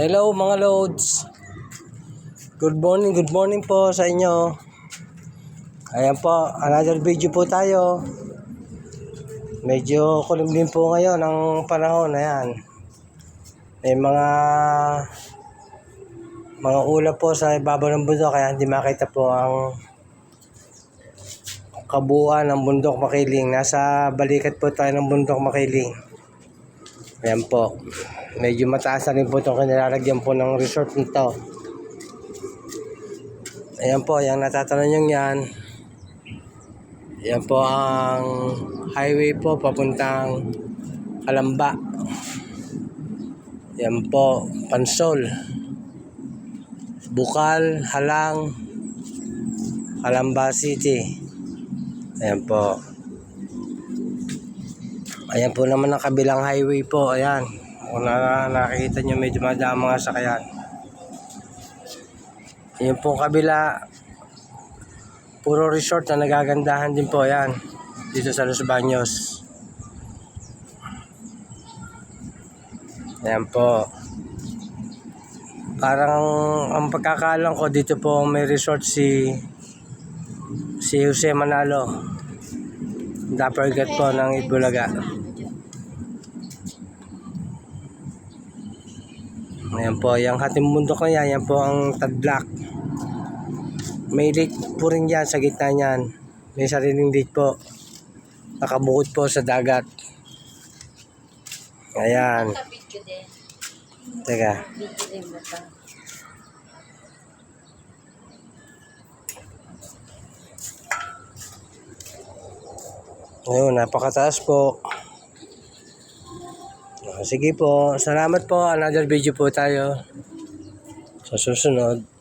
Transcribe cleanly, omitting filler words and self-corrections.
Hello mga loads. Good morning po sa inyo. Ayan po, another video po tayo. Medyo kulimlim po ngayon ang panahon. Ayan. May mga ulap po sa ibabaw ng bundok kaya hindi makita po ang kabuuan ng bundok Makiling. Nasa balikat po tayo ng bundok Makiling. Ayan po. Medyo mataas na rin po itong kanilalagyan po ng resort nito. Ayan po, yung natatanong nyo yan. Ayan po ang highway po papuntang Calamba. Ayan po, Pansol, Bukal, Halang, Calamba City. Ayan po. Ayan po naman ang kabilang highway po. Ayan. Kung nakikita nyo medyo madami mga sakayan. Ayan po kabila. Puro resort na nagagandahan din po. Ayan. Dito sa Los Baños. Ayan po. Parang ang pagkakaalam ko dito po may resort si Jose Manalo. Dapergat po ng Itbulaga. Ayan po, yung hating bundok na yan, yan po ang Tadlak. May lake po rin yan sa gitna niyan. May sariling lake po. Nakabukod po sa dagat. Ayan. Teka. Ayun, napakataas po. Sige po, salamat po. Another video po tayo sa susunod.